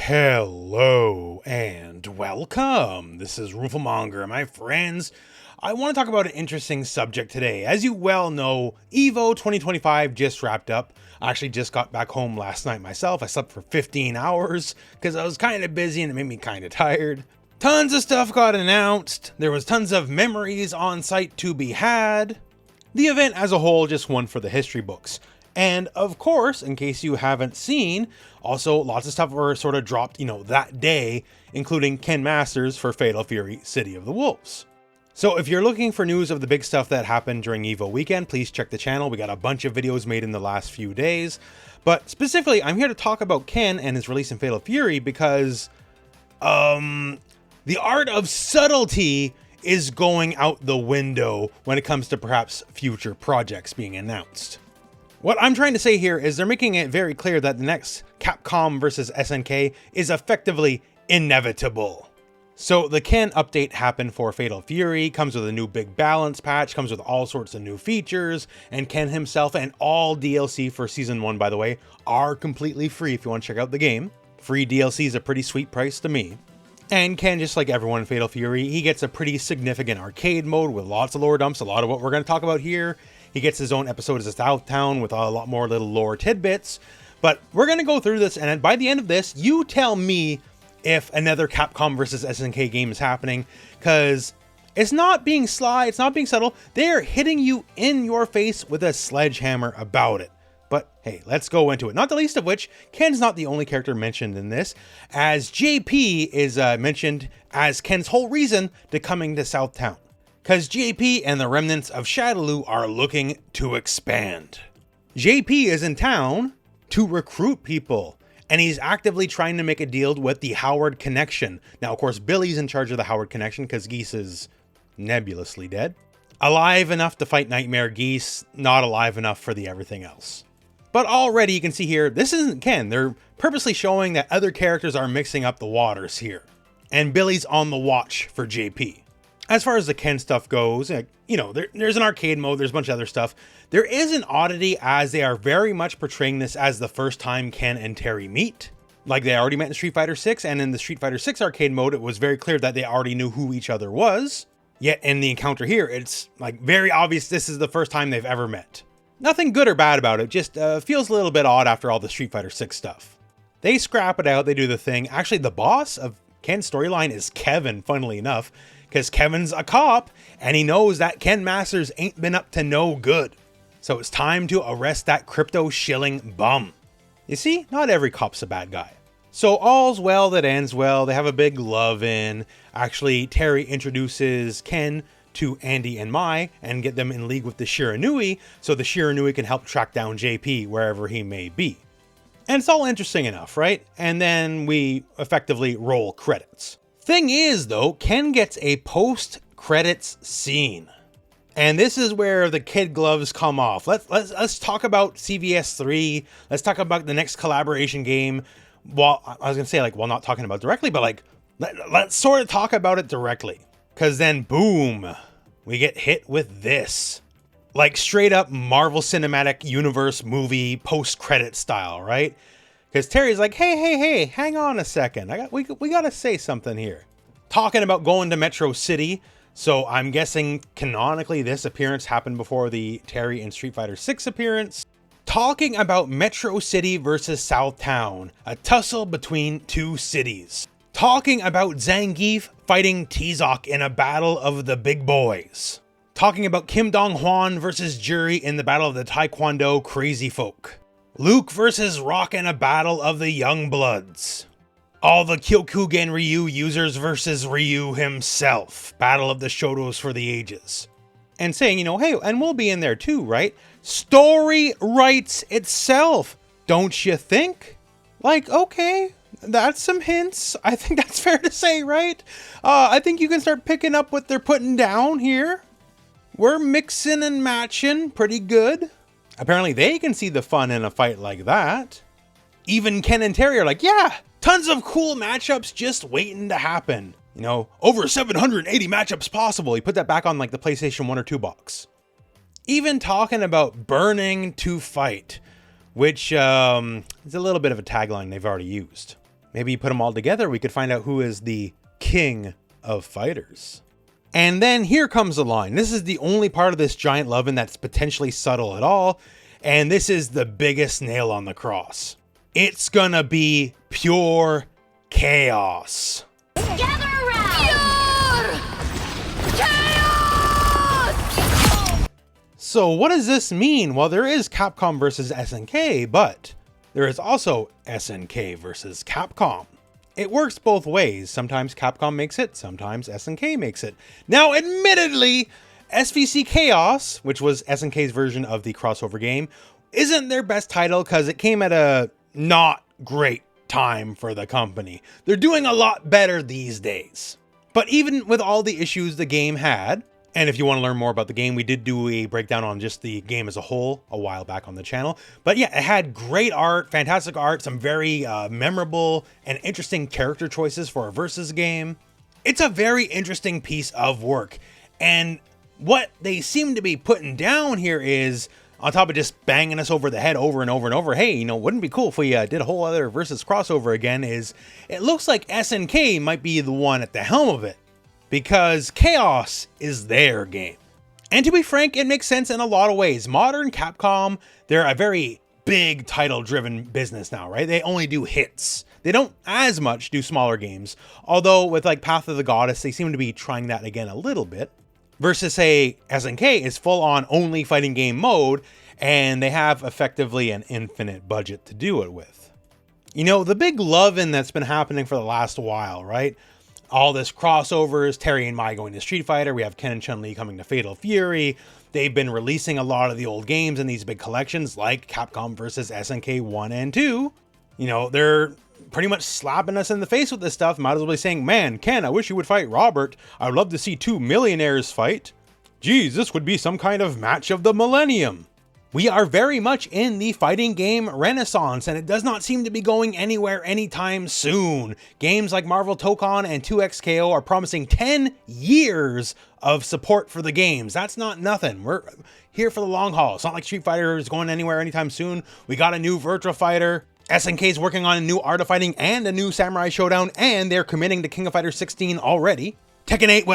Hello and welcome. This is rooflemonger, my friends. I want to talk about an interesting subject today. As you well know, EVO 2025 just wrapped up. I actually just got back home last night myself. I slept for 15 hours because I was kind of busy and it made me kind of tired. Tons of stuff got announced. There was tons of memories on site to be had. The event as a whole just won for the history books. And of course, in case you haven't seen, also lots of stuff were sort of dropped, that day, including Ken Masters for Fatal Fury City of the Wolves. So if you're looking for news of the big stuff that happened during EVO weekend, please check the channel. We got a bunch of videos made in the last few days. But specifically, I'm here to talk about Ken and his release in Fatal Fury because, the art of subtlety is going out the window when it comes to perhaps future projects being announced. What I'm trying to say here is they're making it very clear that the next Capcom versus SNK is effectively inevitable. So the Ken update happened for Fatal Fury, comes with a new big balance patch, comes with all sorts of new features, and Ken himself and all DLC for Season 1, by the way, are completely free if you want to check out the game. Free DLC is a pretty sweet price to me. And Ken, just like everyone in Fatal Fury, he gets a pretty significant arcade mode with lots of lore dumps, a lot of what we're going to talk about here. He gets his own episode as a South Town with a lot more little lore tidbits. But we're going to go through this, and by the end of this, you tell me if another Capcom versus SNK game is happening, because it's not being sly, it's not being subtle. They're hitting you in your face with a sledgehammer about it. But hey, let's go into it. Not the least of which, Ken's not the only character mentioned in this, as JP is mentioned as Ken's whole reason to coming to South Town. Because JP and the remnants of Shadaloo are looking to expand. JP is in town to recruit people, and he's actively trying to make a deal with the Howard Connection. Now, of course, Billy's in charge of the Howard Connection because Geese is nebulously dead. Alive enough to fight Nightmare Geese, not alive enough for the everything else. But already you can see here, this isn't Ken. They're purposely showing that other characters are mixing up the waters here. And Billy's on the watch for JP. As far as the Ken stuff goes, there's an arcade mode, there's a bunch of other stuff. There is an oddity as they are very much portraying this as the first time Ken and Terry meet. Like they already met in Street Fighter 6, and in the Street Fighter 6 arcade mode, it was very clear that they already knew who each other was. Yet in the encounter here, it's like very obvious this is the first time they've ever met. Nothing good or bad about it, just feels a little bit odd after all the Street Fighter 6 stuff. They scrap it out, they do the thing. Actually, the boss of Ken's storyline is Kevin, funnily enough. Because Kevin's a cop, and he knows that Ken Masters ain't been up to no good. So it's time to arrest that crypto shilling bum. You see, not every cop's a bad guy. So all's well that ends well. They have a big love-in. Actually, Terry introduces Ken to Andy and Mai and get them in league with the Shiranui, so the Shiranui can help track down JP wherever he may be. And it's all interesting enough, right? And then we effectively roll credits. Thing is, though, Ken gets a post-credits scene. And this is where the kid gloves come off. Let's talk about CVS 3. Let's talk about the next collaboration game. Well, I was going to say, while not talking about directly, but, let's sort of talk about it directly. Because then, boom, we get hit with this. Straight up Marvel Cinematic Universe movie post-credit style, right? Because Terry's like, hey, hang on a second. We got to say something here. Talking about going to Metro City. So I'm guessing canonically this appearance happened before the Terry and Street Fighter 6 appearance. Talking about Metro City versus South Town. A tussle between two cities. Talking about Zangief fighting Tizok in a battle of the big boys. Talking about Kim Dong-hwan versus Jury in the battle of the Taekwondo crazy folk. Luke versus Rock in a battle of the young bloods. All the Kyokugen Ryu users versus Ryu himself. Battle of the Shotos for the ages. And saying, hey, and we'll be in there too, right? Story writes itself, don't you think? Okay, that's some hints. I think that's fair to say, right? I think you can start picking up what they're putting down here. We're mixing and matching pretty good. Apparently they can see the fun in a fight like that. Even Ken and Terry are like, yeah, tons of cool matchups just waiting to happen. Over 780 matchups possible. He put that back on the PlayStation 1 or 2 box. Even talking about burning to fight, which is a little bit of a tagline they've already used. Maybe you put them all together, we could find out who is the king of fighters. And then here comes the line. This is the only part of this giant lovin' that's potentially subtle at all. And this is the biggest nail on the cross. It's gonna be pure chaos. Gather around! Pure chaos! So what does this mean? Well, there is Capcom versus SNK, but there is also SNK versus Capcom. It works both ways. Sometimes Capcom makes it, sometimes SNK makes it. Now, admittedly, SVC Chaos, which was SNK's version of the crossover game, isn't their best title because it came at a not great time for the company. They're doing a lot better these days. But even with all the issues the game had, and if you want to learn more about the game, we did do a breakdown on just the game as a whole a while back on the channel. But yeah, it had great art, fantastic art, some very memorable and interesting character choices for a versus game. It's a very interesting piece of work. And what they seem to be putting down here is, on top of just banging us over the head over and over and over, hey, you know, wouldn't it be cool if we did a whole other versus crossover again, is it looks like SNK might be the one at the helm of it. Because Chaos is their game. And to be frank, it makes sense in a lot of ways. Modern Capcom, they're a very big title-driven business now, right? They only do hits. They don't as much do smaller games. Although with like Path of the Goddess, they seem to be trying that again a little bit. Versus say SNK is full-on only fighting game mode, and they have effectively an infinite budget to do it with. You know, the big love-in that's been happening for the last while, right? All this crossovers, Terry and Mai going to Street Fighter, we have Ken and Chun-Li coming to Fatal Fury. They've been releasing a lot of the old games in these big collections like Capcom versus SNK 1 and 2. You know, they're pretty much slapping us in the face with this stuff. Might as well be saying, man, Ken, I wish you would fight Robert. I would love to see two millionaires fight. Geez, this would be some kind of match of the millennium. We are very much in the fighting game renaissance, and it does not seem to be going anywhere anytime soon. Games like Marvel Tokon and 2XKO are promising 10 years of support for the games. That's not nothing. We're here for the long haul. It's not like Street Fighter is going anywhere anytime soon. We got a new Virtua Fighter. SNK is working on a new Art of Fighting and a new Samurai Showdown, and they're committing to King of Fighters 16 already. Tekken 8,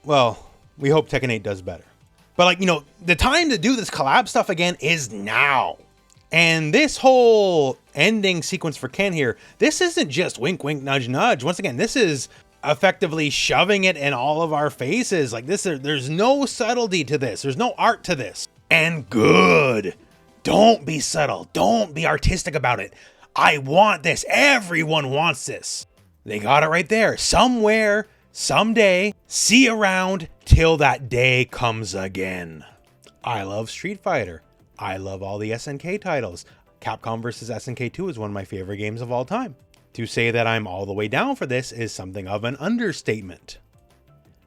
well, we hope Tekken 8 does better. But like, you know, the time to do this collab stuff again is now. And this whole ending sequence for Ken here, this isn't just wink, wink, nudge, nudge. Once again, this is effectively shoving it in all of our faces. Like this, there's no subtlety to this. There's no art to this. And good. Don't be subtle. Don't be artistic about it. I want this. Everyone wants this. They got it right there. Somewhere, someday, see you around till that day comes again. I love Street Fighter. I love all the SNK titles. Capcom vs. SNK 2 is one of my favorite games of all time. To say that I'm all the way down for this is something of an understatement.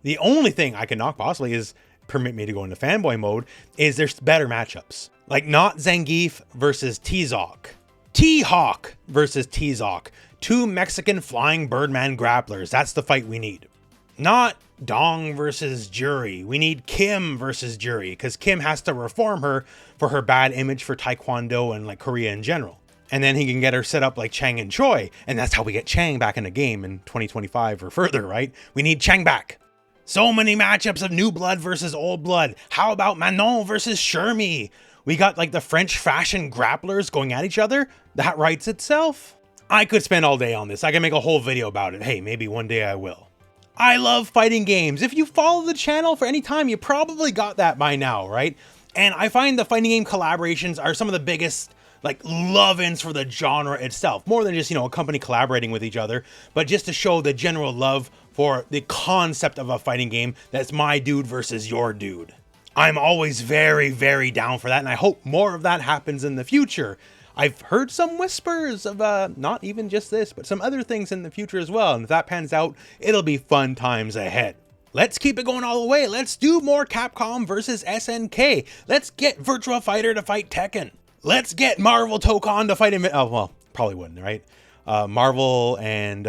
The only thing I can knock possibly is permit me to go into fanboy mode is there's better matchups. Like not Zangief versus T-Hawk. T-Hawk versus T-Hawk. Two Mexican flying birdman grapplers. That's the fight we need. Not Dong versus Jury. We need Kim versus Jury because Kim has to reform her for her bad image for Taekwondo and like Korea in general. And then he can get her set up like Chang and Choi. And that's how we get Chang back in the game in 2025 or further, right? We need Chang back. So many matchups of new blood versus old blood. How about Manon versus Shermie? We got like the French fashion grapplers going at each other. That writes itself. I could spend all day on this. I can make a whole video about it. Hey, maybe one day I will. I love fighting games. If you follow the channel for any time, you probably got that by now, right? And I find the fighting game collaborations are some of the biggest like love-ins for the genre itself. More than just, you know, a company collaborating with each other, but just to show the general love for the concept of a fighting game that's my dude versus your dude. I'm always very, very down for that, and I hope more of that happens in the future. I've heard some whispers of not even just this, but some other things in the future as well. And if that pans out, it'll be fun times ahead. Let's keep it going all the way. Let's do more Capcom versus SNK. Let's get Virtua Fighter to fight Tekken. Let's get Marvel Tokon to fight him. Oh, well, probably wouldn't, right? Marvel and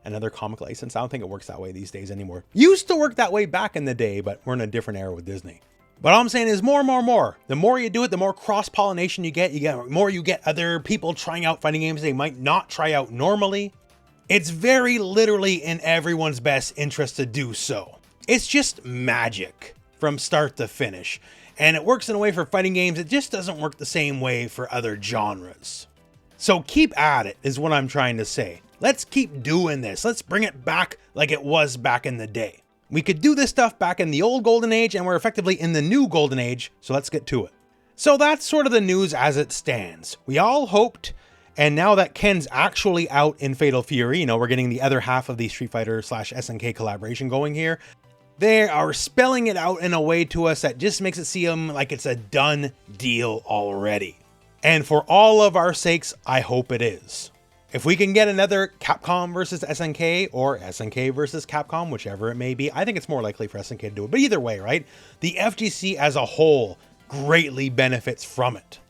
another comic license. I don't think it works that way these days anymore. Used to work that way back in the day, but we're in a different era with Disney. But all I'm saying is more. The more you do it, the more cross-pollination you get more you get other people trying out fighting games they might not try out normally. It's very literally in everyone's best interest to do so. It's just magic from start to finish, and it works in a way for fighting games. It just doesn't work the same way for other genres. So keep at it is what I'm trying to say. Let's keep doing this. Let's bring it back like it was back in the day. We could do this stuff back in the old golden age, and we're effectively in the new golden age, so let's get to it. So that's sort of the news as it stands. We all hoped, and now that Ken's actually out in Fatal Fury, you know, we're getting the other half of the Street Fighter / SNK collaboration going here. They are spelling it out in a way to us that just makes it seem like it's a done deal already. And for all of our sakes, I hope it is. If we can get another Capcom versus SNK or SNK versus Capcom, whichever it may be, I think it's more likely for SNK to do it. But either way, right? The FGC as a whole greatly benefits from it.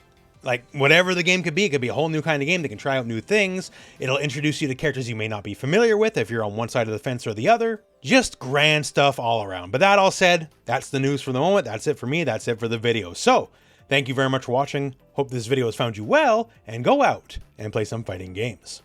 Like, whatever the game could be, it could be a whole new kind of game. They can try out new things. It'll introduce you to characters you may not be familiar with if you're on one side of the fence or the other. Just grand stuff all around. But that all said, that's the news for the moment. That's it for me. That's it for the video. So, thank you very much for watching. Hope this video has found you well, and go out and play some fighting games.